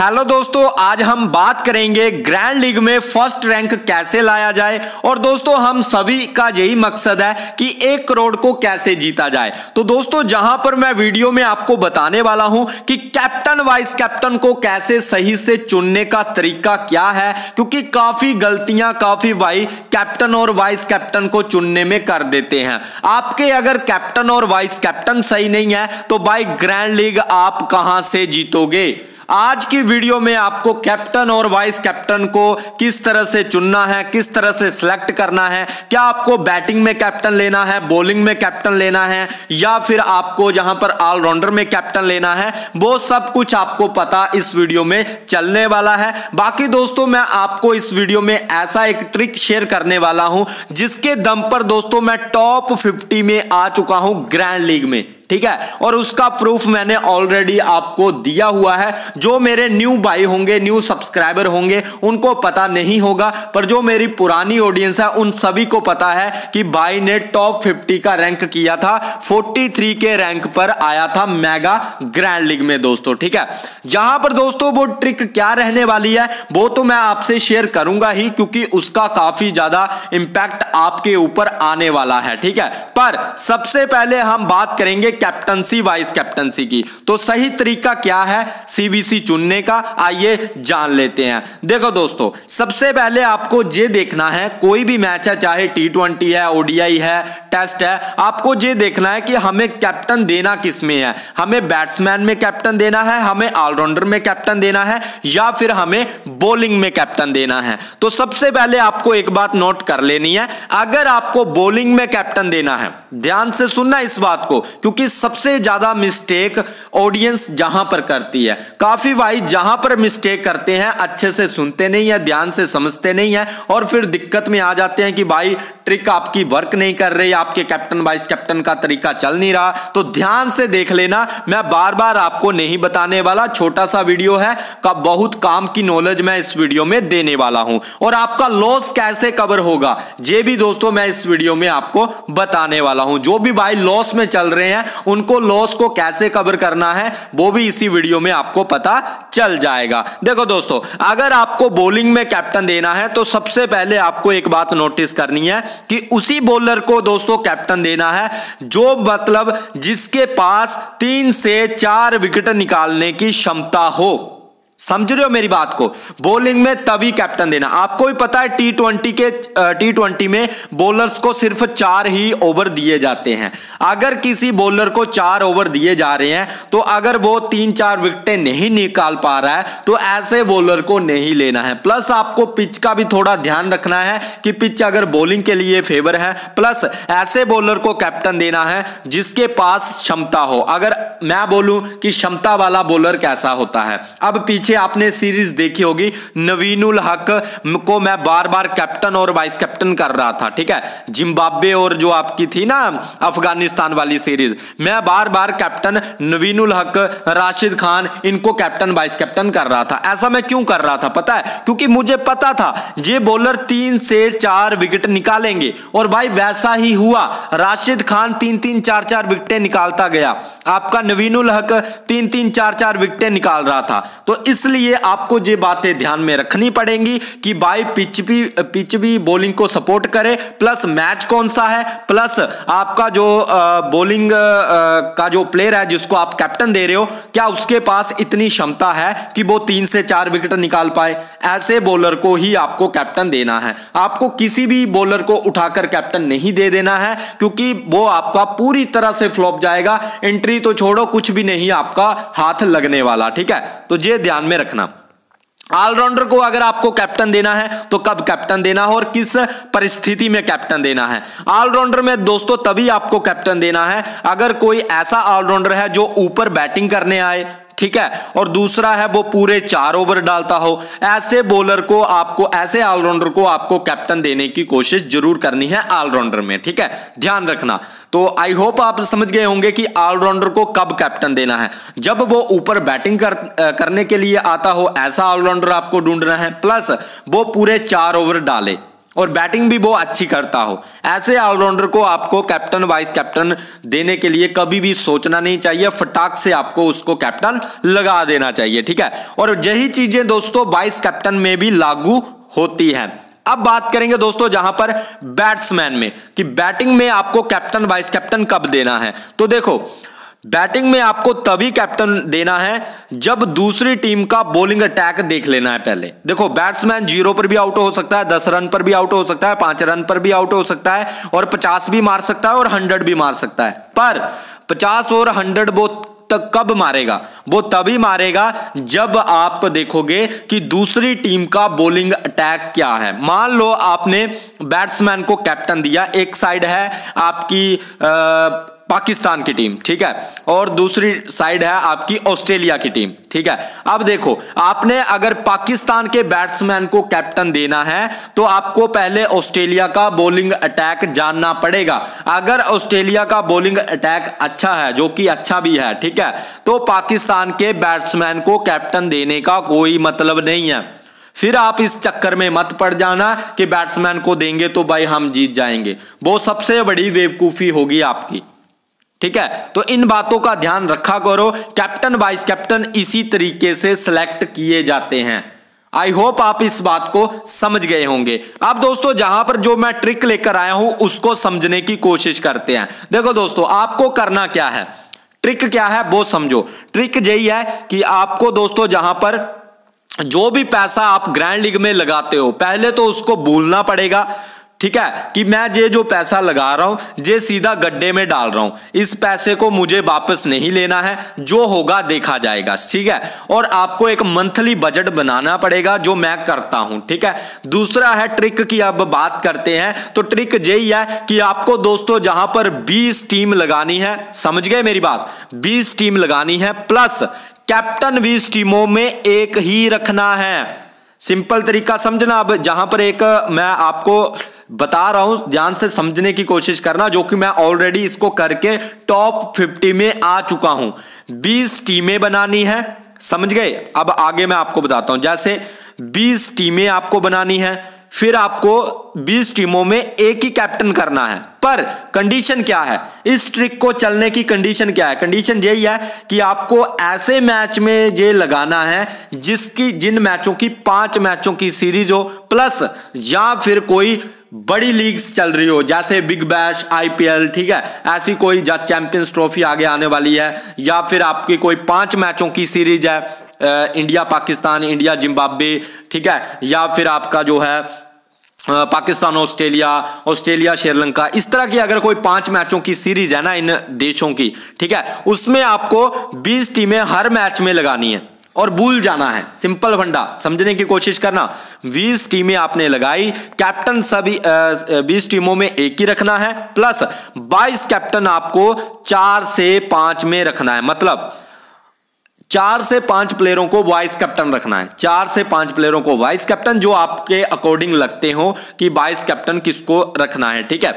Hello दोस्तों, आज हम बात करेंगे ग्रैंड लीग में फर्स्ट रैंक कैसे लाया जाए। और दोस्तों हम सभी का यही मकसद है कि 1 करोड़ को कैसे जीता जाए। तो दोस्तों जहां पर मैं वीडियो में आपको बताने वाला हूं कि कैप्टन वाइस कैप्टन को कैसे सही से चुनने का तरीका क्या है, क्योंकि काफी गलतियां काफी भाई कैप्टन और वाइस कैप्टन को चुनने में कर देते हैं। आपके अगर कैप्टन और वाइस कैप्टन सही नहीं है तो भाई ग्रैंड लीग आप कहां से जीतोगे। आज की वीडियो में आपको कैप्टन और वाइस कैप्टन को किस तरह से चुनना है, किस तरह से सिलेक्ट करना है, क्या आपको बैटिंग में कैप्टन लेना है, बॉलिंग में कैप्टन लेना है, या फिर आपको जहां पर ऑलराउंडर में कैप्टन लेना है, वो सब कुछ आपको पता इस वीडियो में चलने वाला है। बाकी दोस्तों मैं आपको इस वीडियो में ऐसा एक ट्रिक शेयर करने वाला हूं जिसके दम पर दोस्तों मैं टॉप 50 में आ चुका हूं ग्रैंड लीग में, ठीक है। और उसका प्रूफ मैंने ऑलरेडी आपको दिया हुआ है। जो मेरे न्यू भाई होंगे, न्यू सब्सक्राइबर होंगे, उनको पता नहीं होगा, पर जो मेरी पुरानी ऑडियंस है उन सभी को पता है कि भाई ने टॉप 50 का रैंक किया था, 43 के रैंक पर आया था मेगा ग्रैंड लीग में दोस्तों, ठीक है। जहां पर दोस्तों वो ट्रिक क्या रहने वाली है वो तो मैं आपसे शेयर करूंगा ही, क्योंकि उसका काफी ज्यादा इंपैक्ट आपके ऊपर आने वाला है, ठीक है। पर सबसे पहले हम बात करेंगे कैप्टनसी वाइस कैप्टनसी की। तो सही तरीका क्या है सीवीसी चुनने का, आइए जान लेते हैं। देखो दोस्तों सबसे पहले आपको ये देखना है, कोई भी मैच है, चाहे T20 है, ओडीआई है, टेस्ट है, आपको ये देखना है कि हमें कैप्टन देना किस में है। हमें बैट्समैन में कैप्टन देना है, हमें ऑलराउंडर में कैप्टन देना है, या फिर हमें बॉलिंग में कैप्टन देना है। तो सबसे पहले आपको एक बात नोट कर लेनी है, अगर आपको बॉलिंग में कैप्टन देना है, ध्यान से सुनना इस बात को, क्योंकि सबसे ज्यादा मिस्टेक ऑडियंस जहां पर करती है, काफी भाई जहां पर मिस्टेक करते हैं अच्छे से सुनते नहीं है, ध्यान से समझते नहीं है, और फिर दिक्कत में आ जाते हैं कि भाई ट्रिक आपकी वर्क नहीं कर रही, आपके कैप्टन वाइस कैप्टन का तरीका चल नहीं रहा। तो ध्यान से देख लेना, मैं बार बार आपको नहीं बताने वाला, छोटा सा वीडियो है, का बहुत काम की नॉलेज मैं इस वीडियो में देने वाला हूं। और आपका लॉस कैसे कवर होगा ये भी दोस्तों मैं इस वीडियो में आपको बताने वाला हूं। जो भी भाई लॉस में चल रहे हैं उनको लॉस को कैसे कवर करना है वो भी इसी वीडियो में आपको पता चल जाएगा। देखो दोस्तों अगर आपको बॉलिंग में कैप्टन देना है तो सबसे पहले आपको एक बात नोटिस करनी है कि उसी बॉलर को दोस्तों कैप्टन देना है जो मतलब जिसके पास 3 से 4 विकेट निकालने की क्षमता हो। समझ रहे हो मेरी बात को। बॉलिंग में तभी कैप्टन देना, आपको भी पता है T20 में बॉलर्स को सिर्फ 4 ही ओवर दिए जाते हैं। अगर किसी बॉलर को 4 ओवर दिए जा रहे हैं तो अगर वो 3-4 विकेटें नहीं निकाल पा रहा है तो ऐसे बॉलर को नहीं लेना है। प्लस आपको पिच का भी थोड़ा ध्यान रखना है कि पिच अगर बॉलिंग के लिए फेवर है, प्लस ऐसे बॉलर को कैप्टन देना है जिसके पास क्षमता हो। अगर मैं बोलूं कि क्षमता वाला बॉलर कैसा होता है, अब पीछे आपने सीरीज देखी होगी, नवीनुल हक को मैं बार बार कैप्टन और वाइस कैप्टन कर रहा था, ठीक है। जिम्बाब्वे और जो आपकी थी ना अफगानिस्तान वाली सीरीज, मैं बार बार कैप्टन नवीनुल हक, राशिद खान, इनको कैप्टन वाइस कैप्टन कर रहा था। ऐसा मैं क्यों कर रहा था पता है, क्योंकि मुझे पता था ये बॉलर 3 से 4 विकेट निकालेंगे, और भाई वैसा ही हुआ। राशिद खान 3-3, 4-4 विकेटें निकालता गया, आपका नवीनुल हक 3-3, 4-4 विकेटें निकाल रहा था। तो इसलिए आपको ये बातें ध्यान में रखनी पड़ेंगी कि भाई पिच भी बॉलिंग को सपोर्ट करे, प्लस मैच कौन सा है, प्लस आपका जो बॉलिंग का जो प्लेयर है जिसको आप कैप्टन दे रहे हो, क्या उसके पास इतनी क्षमता है कि वो 3 से 4 विकेट निकाल पाए। ऐसे बॉलर को ही आपको कैप्टन देना है। आपको किसी भी बॉलर को उठाकर कैप्टन नहीं दे देना है, क्योंकि वो आपका पूरी तरह से फ्लॉप जाएगा। एंट्री तो छोड़ो, कुछ भी नहीं आपका हाथ लगने वाला, ठीक है। तो ये ध्यान में रखना। ऑलराउंडर को अगर आपको कैप्टन देना है तो कब कैप्टन देना है और किस परिस्थिति में कैप्टन देना है। ऑलराउंडर में दोस्तों तभी आपको कैप्टन देना है अगर कोई ऐसा ऑलराउंडर है जो ऊपर बैटिंग करने आए, ठीक है, और दूसरा है वो पूरे 4 ओवर डालता हो। ऐसे बॉलर को आपको, ऐसे ऑलराउंडर को आपको कैप्टन देने की कोशिश जरूर करनी है ऑलराउंडर में, ठीक है, ध्यान रखना। तो आई होप आप समझ गए होंगे कि ऑलराउंडर को कब कैप्टन देना है। जब वो ऊपर बैटिंग करने के लिए आता हो, ऐसा ऑलराउंडर आपको ढूंढना है, प्लस वो पूरे 4 ओवर डाले। और बैटिंग भी वो अच्छी करता हो, ऐसे ऑलराउंडर को आपको कैप्टन वाइस कैप्टन देने के लिए कभी भी सोचना नहीं चाहिए, फटाक से आपको उसको कैप्टन लगा देना चाहिए, ठीक है। और यही चीजें दोस्तों वाइस कैप्टन में भी लागू होती हैं। अब बात करेंगे दोस्तों जहां पर बैट्समैन में कि बैटिंग में आपको कैप्टन वाइस कैप्टन कब देना है। तो देखो बैटिंग में आपको तभी कैप्टन देना है जब दूसरी टीम का बॉलिंग अटैक देख लेना है पहले। देखो बैट्समैन 0 पर भी आउट हो सकता है, 10 रन पर भी आउट हो सकता है, 5 रन पर भी आउट हो सकता है, और 50 भी मार सकता है और 100 भी मार सकता है। पर 50 और 100 वो तक कब मारेगा? वो तभी मारेगा जब आप देखोगे कि दूसरी टीम का बॉलिंग अटैक क्या है। मान लो आपने बैट्समैन को कैप्टन दिया, एक साइड है आपकी पाकिस्तान की टीम, ठीक है, और दूसरी साइड है आपकी ऑस्ट्रेलिया की टीम, ठीक है। अब देखो आपने अगर पाकिस्तान के बैट्समैन को कैप्टन देना है तो आपको पहले ऑस्ट्रेलिया का बॉलिंग अटैक जानना पड़ेगा। अगर ऑस्ट्रेलिया का बॉलिंग अटैक अच्छा है, जो कि अच्छा भी है, ठीक है, तो पाकिस्तान के बैट्समैन को कैप्टन देने का कोई मतलब नहीं है। फिर आप इस चक्कर में मत पड़ जाना कि बैट्समैन को देंगे तो भाई हम जीत जाएंगे, वो सबसे बड़ी बेवकूफी होगी आपकी, ठीक है। तो इन बातों का ध्यान रखा करो। कैप्टन वाइस कैप्टन इसी तरीके से सिलेक्ट किए जाते हैं। आई होप आप इस बात को समझ गए होंगे। अब दोस्तों जहां पर जो मैं ट्रिक लेकर आया हूं उसको समझने की कोशिश करते हैं। देखो दोस्तों आपको करना क्या है, ट्रिक क्या है वो समझो। ट्रिक यही है कि आपको दोस्तों जहां पर जो भी पैसा आप ग्रैंड लीग में लगाते हो पहले तो उसको भूलना पड़ेगा, ठीक है, कि मैं ये जो पैसा लगा रहा हूं ये सीधा गड्ढे में डाल रहा हूं, इस पैसे को मुझे वापस नहीं लेना है, जो होगा देखा जाएगा, ठीक है। और आपको एक मंथली बजट बनाना पड़ेगा, जो मैं करता हूं, ठीक है। दूसरा है ट्रिक की अब बात करते हैं। तो ट्रिक यही है कि आपको दोस्तों जहां पर 20 टीम लगानी है, समझ गए मेरी बात, 20 टीम लगानी है, प्लस कैप्टन 20 टीमों में एक ही रखना है। सिंपल तरीका समझना। अब जहां पर एक मैं आपको बता रहा हूं, ध्यान से समझने की कोशिश करना, जो कि मैं ऑलरेडी इसको करके टॉप 50 में आ चुका हूं। 20 टीमें बनानी है, समझ गए। अब आगे मैं आपको बताता हूं। जैसे 20 टीमें आपको बनानी है, फिर आपको 20 टीमों में एक ही कैप्टन करना है। पर कंडीशन क्या है, इस ट्रिक को चलने की कंडीशन क्या है? कंडीशन यही है कि आपको ऐसे मैच में ये लगाना है जिन मैचों की 5 मैचों की सीरीज हो, प्लस या फिर कोई बड़ी लीग्स चल रही हो, जैसे बिग बैश, आईपीएल, ठीक है, ऐसी कोई चैंपियंस ट्रॉफी आगे आने वाली है, या फिर आपकी कोई 5 मैचों की सीरीज है, इंडिया पाकिस्तान, इंडिया जिम्बाब्वे, ठीक है, या फिर आपका जो है पाकिस्तान ऑस्ट्रेलिया, ऑस्ट्रेलिया श्रीलंका, इस तरह की अगर कोई 5 मैचों की सीरीज है ना इन देशों की, ठीक है, उसमें आपको 20 टीमें हर मैच में लगानी है और भूल जाना है। सिंपल फंडा समझने की कोशिश करना। 20 टीमें आपने लगाई, कैप्टन सभी 20 टीमों में एक ही रखना है, प्लस 22 कैप्टन आपको 4 से 5 में रखना है। मतलब 4 से 5 प्लेयरों को वाइस कैप्टन रखना है, 4 से 5 प्लेयरों को वाइस कैप्टन, जो आपके अकॉर्डिंग लगते हो कि वाइस कैप्टन किसको रखना है, ठीक है।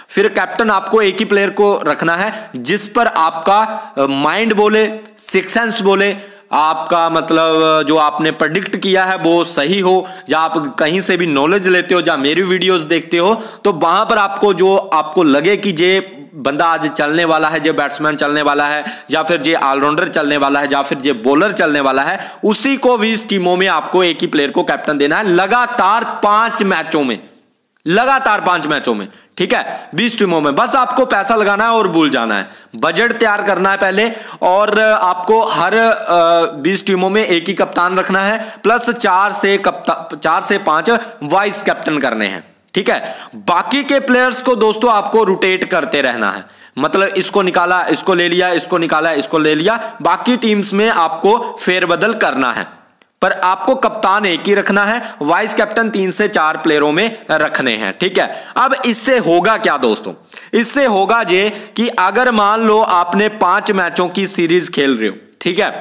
फिर कैप्टन आपको एक ही प्लेयर को रखना है जिस पर आपका माइंड बोले, सिक्स सेंस बोले, आपका मतलब जो आपने प्रेडिक्ट किया है वो सही हो, या आप कहीं से भी नॉलेज लेते हो, या मेरी वीडियोस देखते हो, तो वहां पर आपको जो आपको लगे कि ये बंदा आज चलने वाला है, जो बैट्समैन चलने वाला है, या फिर जो ऑलराउंडर चलने वाला है, या फिर जो बॉलर चलने वाला है, उसी को 20 टीमों में आपको एक ही प्लेयर को कैप्टन देना है लगातार 5 मैचों में, लगातार 5 मैचों में, ठीक है, 20 टीमों में। बस आपको पैसा लगाना है और भूल जाना है, बजट तैयार करना है पहले, और आपको हर 20 टीमों में एक ही कप्तान रखना है, प्लस 4 से 5 वाइस कैप्टन करने हैं, ठीक है। बाकी के प्लेयर्स को दोस्तों आपको रोटेट करते रहना है, मतलब इसको निकाला, इसको ले लिया, इसको निकाला, इसको ले लिया, बाकी टीम्स में आपको फेरबदल करना है, पर आपको कप्तान एक ही रखना है, वाइस कैप्टन 3 से 4 प्लेयरों में रखने हैं, ठीक है। अब इससे होगा क्या दोस्तों? इससे होगा ये कि अगर मान लो आपने 5 मैचों की सीरीज खेल रहे हो, ठीक है,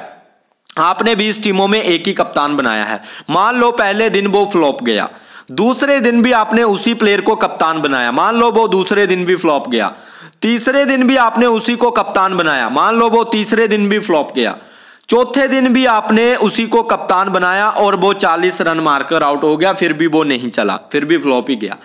आपने 20 टीमों में एक ही कप्तान बनाया है, मान लो पहले दिन वो फ्लॉप गया, दूसरे दिन भी आपने उसी प्लेयर को कप्तान बनाया, मान लो वो दूसरे दिन भी फ्लॉप गया, तीसरे दिन भी आपने उसी को कप्तान बनाया, मान लो वो तीसरे दिन भी फ्लॉप गया, चौथे दिन भी आपने उसी को कप्तान बनाया और वो 40 रन मारकर आउट हो गया, फिर भी वो नहीं चला, फिर भी फ्लॉप ही गया।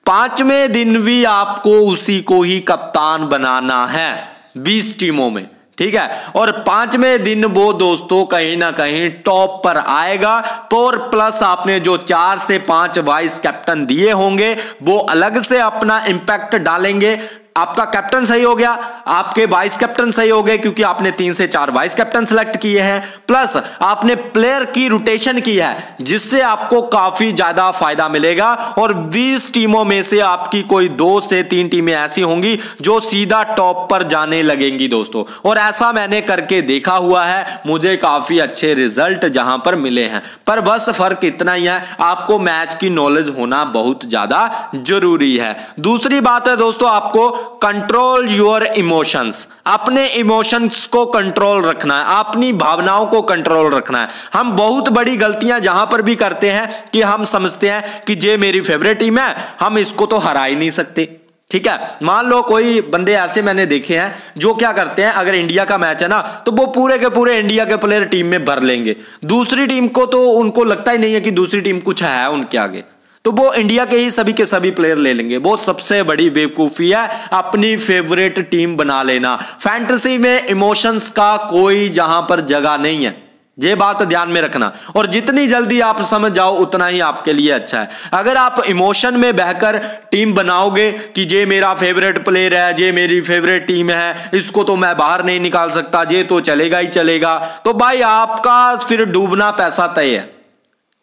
पांचवें दिन भी आपको उसी को ही कप्तान बनाना है 20 टीमों में, ठीक है। और पांचवें दिन वो दोस्तों कहीं ना कहीं टॉप पर आएगा। और प्लस आपने जो 4 से 5 वाइस कैप्टन दिए होंगे वो अलग से अपना इंपैक्ट डालेंगे। आपका कैप्टन सही हो गया, आपके वाइस कैप्टन सही हो गए क्योंकि आपने 3 से 4 वाइस कैप्टन सिलेक्ट किए हैं, प्लस आपने प्लेयर की रोटेशन की है जिससे आपको काफी ज्यादा फायदा मिलेगा। और 20 टीमों में से आपकी कोई 2 से 3 टीमें ऐसी होंगी जो सीधा टॉप पर जाने लगेंगी दोस्तों। और ऐसा मैंने करके देखा हुआ है, मुझे काफी अच्छे रिजल्ट जहां पर मिले हैं। पर बस फर्क इतना ही है, आपको मैच की नॉलेज होना बहुत ज्यादा जरूरी है। दूसरी बात है दोस्तों, आपको कंट्रोल योर इमोशंस, अपने इमोशंस को कंट्रोल रखना है, अपनी भावनाओं को कंट्रोल रखना है। हम बहुत बड़ी गलतियां जहां पर भी करते हैं कि हम समझते हैं कि ये मेरी फेवरेट टीम है, हम इसको तो हरा ही नहीं सकते, ठीक है। मान लो कोई बंदे ऐसे मैंने देखे हैं जो क्या करते हैं, अगर इंडिया का मैच है ना तो वो पूरे के पूरे इंडिया के प्लेयर टीम में भर लेंगे, दूसरी टीम को तो उनको लगता ही नहीं है कि दूसरी टीम कुछ है उनके आगे, तो वो इंडिया के ही सभी के सभी प्लेयर ले लेंगे। वो सबसे बड़ी बेवकूफी है, अपनी फेवरेट टीम बना लेना। फैंटेसी में इमोशंस का कोई जहां पर जगह नहीं है, ये बात ध्यान में रखना। और जितनी जल्दी आप समझ जाओ उतना ही आपके लिए अच्छा है। अगर आप इमोशन में बहकर टीम बनाओगे कि ये मेरा फेवरेट प्लेयर है, ये मेरी फेवरेट टीम है, इसको तो मैं बाहर नहीं निकाल सकता, ये तो चलेगा ही चलेगा, तो भाई आपका फिर डूबना पैसा तय है।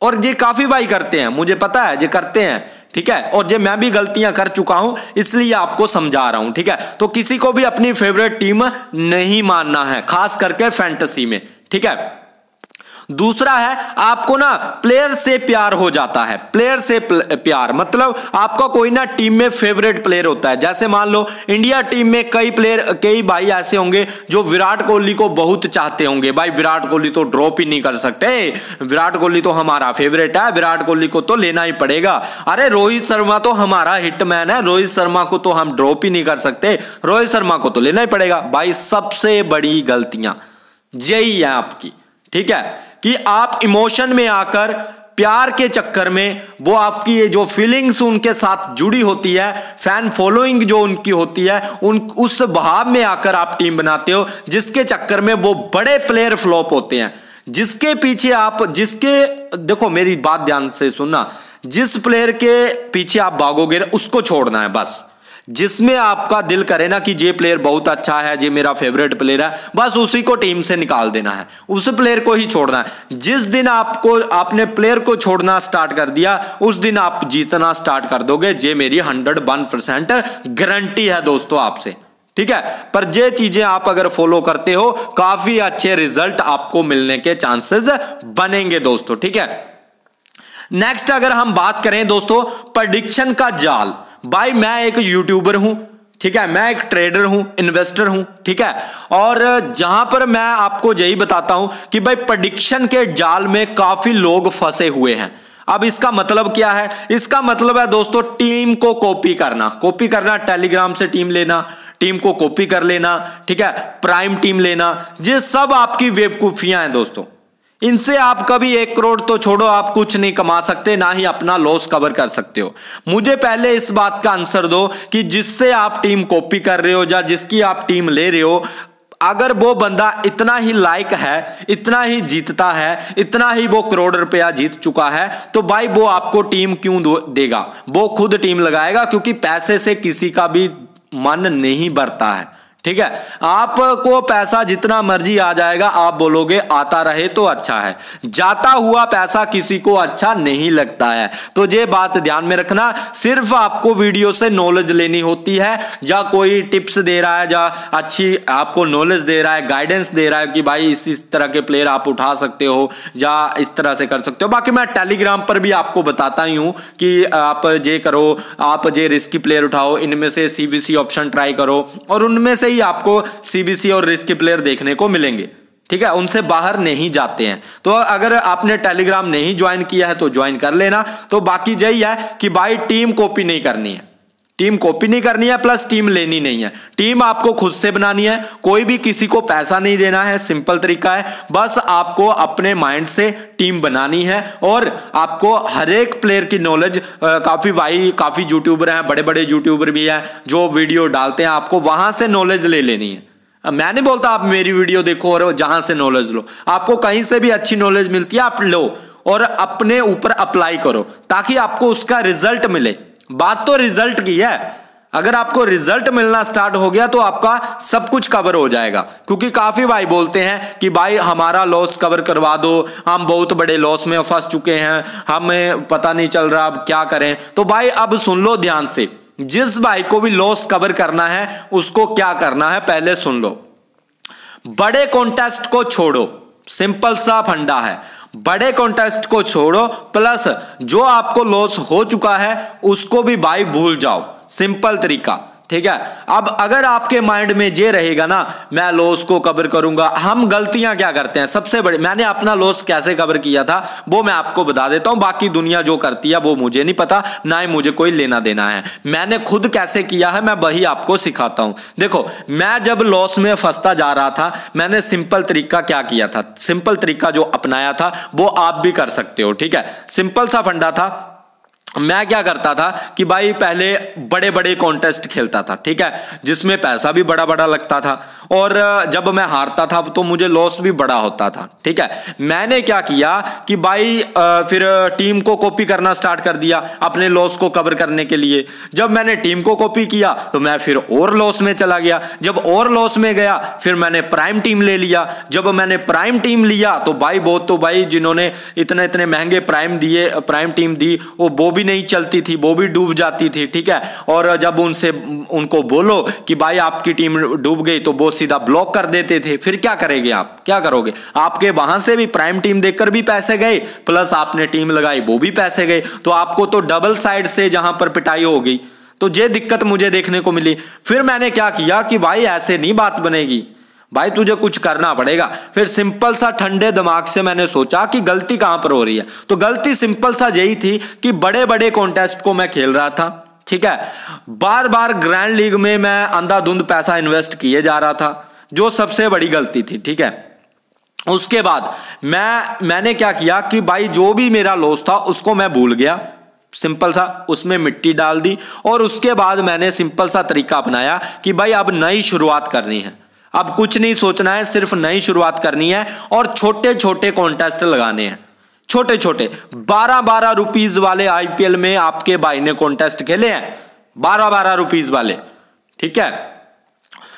और ये काफी भाई करते हैं, मुझे पता है ये करते हैं, ठीक है। और ये मैं भी गलतियां कर चुका हूं इसलिए आपको समझा रहा हूं, ठीक है। तो किसी को भी अपनी फेवरेट टीम नहीं मानना है, खास करके फैंटेसी में, ठीक है। दूसरा है, आपको ना प्लेयर से प्यार हो जाता है। प्लेयर से प्यार मतलब आपका कोई ना टीम में फेवरेट प्लेयर होता है। जैसे मान लो इंडिया टीम में कई भाई ऐसे होंगे जो विराट कोहली को बहुत चाहते होंगे, भाई विराट कोहली तो ड्रॉप ही नहीं कर सकते, विराट कोहली तो हमारा फेवरेट है, विराट कोहली को तो लेना ही पड़ेगा। अरे रोहित शर्मा तो हमारा हिटमैन है, रोहित शर्मा को तो हम ड्रॉप ही नहीं कर सकते, रोहित शर्मा को तो लेना ही पड़ेगा। भाई सबसे बड़ी गलतियां यही है आपकी, ठीक है, कि आप इमोशन में आकर प्यार के चक्कर में वो आपकी ये जो फीलिंग्स उनके साथ जुड़ी होती है, फैन फॉलोइंग जो उनकी होती है, उस भाव में आकर आप टीम बनाते हो, जिसके चक्कर में वो बड़े प्लेयर फ्लॉप होते हैं। जिसके पीछे आप देखो मेरी बात ध्यान से सुनना, जिस प्लेयर के पीछे आप भागोगे उसको छोड़ना है बस। जिसमें आपका दिल करे ना कि ये प्लेयर बहुत अच्छा है, ये मेरा फेवरेट प्लेयर है, बस उसी को टीम से निकाल देना है, उस प्लेयर को ही छोड़ना है। जिस दिन आपने प्लेयर को छोड़ना स्टार्ट कर दिया उस दिन आप जीतना स्टार्ट कर दोगे, ये मेरी 101% गारंटी है दोस्तों आपसे, ठीक है। पर ये चीजें आप अगर फॉलो करते हो काफी अच्छे रिजल्ट आपको मिलने के चांसेस बनेंगे दोस्तों, ठीक है। नेक्स्ट अगर हम बात करें दोस्तों प्रेडिक्शन का जाल, भाई मैं एक यूट्यूबर हूं, ठीक है, मैं एक ट्रेडर हूं, इन्वेस्टर हूं, ठीक है। और जहां पर मैं आपको यही बताता हूं कि भाई प्रेडिक्शन के जाल में काफी लोग फंसे हुए हैं। अब इसका मतलब क्या है? इसका मतलब है दोस्तों टीम को कॉपी करना, टेलीग्राम से टीम लेना, टीम को कॉपी कर लेना, ठीक है, प्राइम टीम लेना, ये सब आपकी बेवकूफियां हैं दोस्तों। इनसे आप कभी 1 करोड़ तो छोड़ो, आप कुछ नहीं कमा सकते, ना ही अपना लॉस कवर कर सकते हो। मुझे पहले इस बात का आंसर दो कि जिससे आप टीम कॉपी कर रहे हो या जिसकी आप टीम ले रहे हो, अगर वो बंदा इतना ही लायक है, इतना ही जीतता है, इतना ही वो करोड़ रुपया जीत चुका है, तो भाई वो आपको टीम क्यों देगा? वो खुद टीम लगाएगा, क्योंकि पैसे से किसी का भी मन नहीं भरता है, ठीक है। आपको पैसा जितना मर्जी आ जाएगा, आप बोलोगे आता रहे तो अच्छा है, जाता हुआ पैसा किसी को अच्छा नहीं लगता है। तो ये बात ध्यान में रखना। सिर्फ आपको वीडियो से नॉलेज लेनी होती है, या कोई टिप्स दे रहा है, या अच्छी आपको नॉलेज दे रहा है, गाइडेंस दे रहा है कि भाई इस तरह के प्लेयर आप उठा सकते हो या इस तरह से कर सकते हो। बाकी मैं टेलीग्राम पर भी आपको बताता ही हूं कि आप ये करो, आप ये रिस्की प्लेयर उठाओ, इनमें से सीबीसी ऑप्शन ट्राई करो, और उनमें से ही आपको सीबीसी और रिस्की प्लेयर देखने को मिलेंगे, ठीक है। उनसे बाहर नहीं जाते हैं। तो अगर आपने टेलीग्राम नहीं ज्वाइन किया है तो ज्वाइन कर लेना। तो बाकी यही है कि भाई टीम कॉपी नहीं करनी है, टीम कॉपी नहीं करनी है, प्लस टीम लेनी नहीं है। टीम आपको खुद से बनानी है, कोई भी किसी को पैसा नहीं देना है, सिंपल तरीका है। बस आपको अपने माइंड से टीम बनानी है और आपको हर एक प्लेयर की नॉलेज, काफी यूट्यूबर हैं, बड़े बड़े यूट्यूबर भी हैं जो वीडियो डालते हैं, आपको वहां से नॉलेज ले लेनी है। मैं नहीं बोलता आप मेरी वीडियो देखो और जहां से नॉलेज लो, आपको कहीं से भी अच्छी नॉलेज मिलती है आप लो और अपने ऊपर अप्लाई करो ताकि आपको उसका रिजल्ट मिले। बात तो रिजल्ट की है, अगर आपको रिजल्ट मिलना स्टार्ट हो गया तो आपका सब कुछ कवर हो जाएगा। क्योंकि काफी भाई बोलते हैं कि भाई हमारा लॉस कवर करवा दो, हम बहुत बड़े लॉस में फंस चुके हैं, हमें पता नहीं चल रहा अब क्या करें। तो भाई अब सुन लो ध्यान से, जिस भाई को भी लॉस कवर करना है उसको क्या करना है पहले सुन लो। बड़े कॉन्टेस्ट को छोड़ो, सिंपल सा फंडा है, बड़े कॉन्टेस्ट को छोड़ो, प्लस जो आपको लॉस हो चुका है उसको भी भाई भूल जाओ, सिंपल तरीका। ठीक है, अब अगर आपके माइंड में ये रहेगा ना मैं लॉस को कवर करूंगा, हम गलतियां क्या करते हैं सबसे बड़ी, मैंने अपना लॉस कैसे कवर किया था वो मैं आपको बता देता हूं, बाकी दुनिया जो करती है वो मुझे नहीं पता, ना ही मुझे कोई लेना देना है। मैंने खुद कैसे किया है मैं वही आपको सिखाता हूं। देखो, मैं जब लॉस में फंसता जा रहा था, मैंने सिंपल तरीका क्या किया था, सिंपल तरीका जो अपनाया था वो आप भी कर सकते हो। ठीक है, सिंपल सा फंडा था। मैं क्या करता था कि भाई पहले बड़े बड़े कॉन्टेस्ट खेलता था, ठीक है, जिसमें पैसा भी बड़ा बड़ा लगता था और जब मैं हारता था तो मुझे लॉस भी बड़ा होता था। ठीक है, मैंने क्या किया कि भाई फिर टीम को कॉपी करना स्टार्ट कर दिया अपने लॉस को कवर करने के लिए। जब मैंने टीम को कॉपी किया तो मैं फिर और लॉस में चला गया, जब और लॉस में गया फिर मैंने प्राइम टीम ले लिया। जब मैंने प्राइम टीम लिया तो भाई बहुत, तो भाई जिन्होंने इतने इतने महंगे प्राइम टीम दी वो भी नहीं चलती थी, वो भी डूब जाती थी। ठीक है, और जब उनको बोलो कि भाई आपकी टीम डूब गई तो वो सीधा ब्लॉक कर देते थे। फिर क्या करेंगे आप, क्या करोगे, आपके वहां से भी प्राइम टीम देखकर भी पैसे गए, प्लस आपने टीम लगाई वो भी पैसे गए, तो आपको तो डबल साइड से जहां पर पिटाई हो गई। तो ये दिक्कत मुझे देखने को मिली। फिर मैंने क्या किया कि भाई ऐसे नहीं बात बनेगी, भाई तुझे कुछ करना पड़ेगा। फिर सिंपल सा ठंडे दिमाग से मैंने सोचा कि गलती कहां पर हो रही है, तो गलती सिंपल सा यही थी कि बड़े बड़े कॉन्टेस्ट को मैं खेल रहा था। ठीक है, बार बार ग्रैंड लीग में मैं अंधाधुंध पैसा इन्वेस्ट किए जा रहा था, जो सबसे बड़ी गलती थी। ठीक है, उसके बाद मैंने क्या किया कि भाई जो भी मेरा लॉस था उसको मैं भूल गया, सिंपल सा उसमें मिट्टी डाल दी। और उसके बाद मैंने सिंपल सा तरीका अपनाया कि भाई अब नई शुरुआत करनी है, अब कुछ नहीं सोचना है, सिर्फ नई शुरुआत करनी है और छोटे छोटे कॉन्टेस्ट लगाने हैं। छोटे छोटे 12-12 रुपीज वाले आईपीएल में आपके भाई ने कॉन्टेस्ट खेले हैं, 12-12 रुपीज वाले। ठीक है,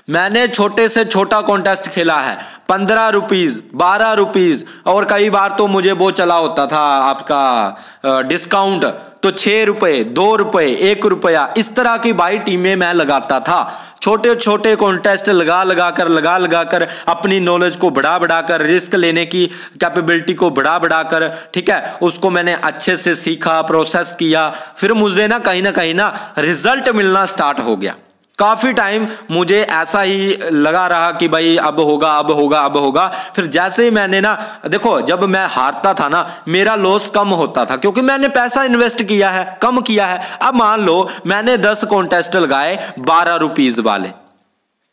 मैंने छोटे से छोटा कॉन्टेस्ट खेला है, 15 रुपीज, 12 रुपीज, और कई बार तो मुझे वो चला होता था आपका डिस्काउंट, तो 6 रुपए, 2 रुपए, 1 रुपया, इस तरह की भाई टीमें मैं लगाता था। छोटे छोटे कॉन्टेस्ट लगा कर अपनी नॉलेज को बढ़ा कर, रिस्क लेने की कैपेबिलिटी को बढ़ा कर, ठीक है, उसको मैंने अच्छे से सीखा, प्रोसेस किया। फिर मुझे ना कहीं ना रिजल्ट मिलना स्टार्ट हो गया। काफी टाइम मुझे ऐसा ही लगा रहा कि भाई अब होगा। फिर जैसे ही मैंने ना, देखो जब मैं हारता था ना मेरा लॉस कम होता था क्योंकि मैंने पैसा इन्वेस्ट किया है, कम किया है। अब मान लो मैंने 10 कॉन्टेस्ट लगाए 12 रुपीज वाले,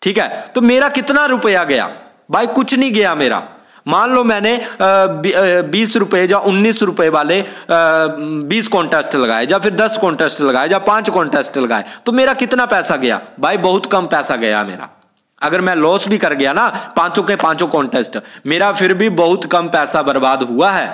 ठीक है, तो मेरा कितना रुपया गया भाई, कुछ नहीं गया मेरा। मान लो मैंने 20 रुपए या 19 रुपए वाले 20 कॉन्टेस्ट लगाए, या फिर 10 कॉन्टेस्ट लगाए, या 5 कॉन्टेस्ट लगाए, तो मेरा कितना पैसा गया भाई, बहुत कम पैसा गया मेरा। अगर मैं लॉस भी कर गया ना पांचों के पांचों कॉन्टेस्ट, मेरा फिर भी बहुत कम पैसा बर्बाद हुआ है।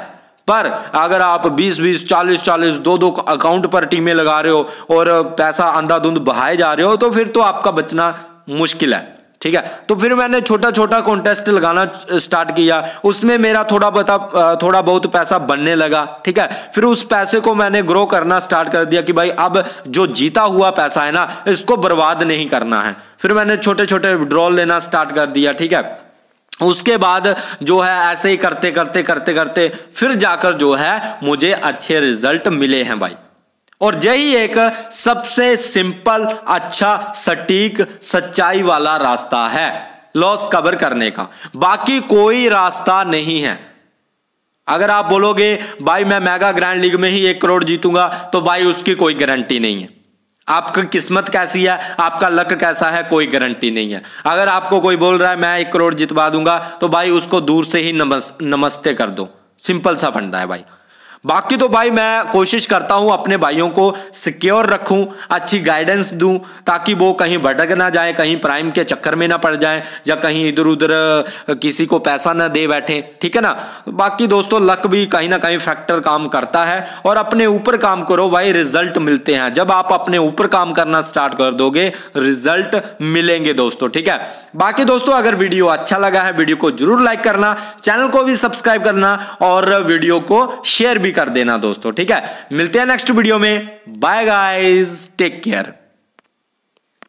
पर अगर आप 20-20, 40-40, 2-2 अकाउंट पर टीमें लगा रहे हो और पैसा अंधाधुंध बहाए जा रहे हो, तो फिर तो आपका बचना मुश्किल है। ठीक है, तो फिर मैंने छोटा छोटा कॉन्टेस्ट लगाना स्टार्ट किया, उसमें मेरा थोड़ा बहुत पैसा बनने लगा। ठीक है, फिर उस पैसे को मैंने ग्रो करना स्टार्ट कर दिया कि भाई अब जो जीता हुआ पैसा है ना इसको बर्बाद नहीं करना है। फिर मैंने छोटे छोटे विड्रॉल लेना स्टार्ट कर दिया। ठीक है, उसके बाद जो है ऐसे ही करते फिर जाकर जो है मुझे अच्छे रिजल्ट मिले हैं भाई। और यही एक सबसे सिंपल, अच्छा, सटीक, सच्चाई वाला रास्ता है लॉस कवर करने का, बाकी कोई रास्ता नहीं है। अगर आप बोलोगे भाई मैं मेगा ग्रैंड लीग में ही 1 करोड़ जीतूंगा, तो भाई उसकी कोई गारंटी नहीं है। आपकी किस्मत कैसी है, आपका लक कैसा है, कोई गारंटी नहीं है। अगर आपको कोई बोल रहा है मैं 1 करोड़ जितवा दूंगा, तो भाई उसको दूर से ही नमस्ते कर दो। सिंपल सा फंडा है भाई। बाकी तो भाई मैं कोशिश करता हूं अपने भाइयों को सिक्योर रखूं, अच्छी गाइडेंस दूं, ताकि वो कहीं भटक ना जाए, कहीं प्राइम के चक्कर में ना पड़ जाए, या कहीं इधर उधर किसी को पैसा ना दे बैठे, ठीक है ना। बाकी दोस्तों लक भी कहीं ना कहीं फैक्टर काम करता है, और अपने ऊपर काम करो भाई, रिजल्ट मिलते हैं। जब आप अपने ऊपर काम करना स्टार्ट कर दोगे, रिजल्ट मिलेंगे दोस्तों, ठीक है। बाकी दोस्तों अगर वीडियो अच्छा लगा है, वीडियो को जरूर लाइक करना, चैनल को भी सब्सक्राइब करना, और वीडियो को शेयर भी कर देना दोस्तों, ठीक है। मिलते हैं नेक्स्ट वीडियो में। Bye guys, take care.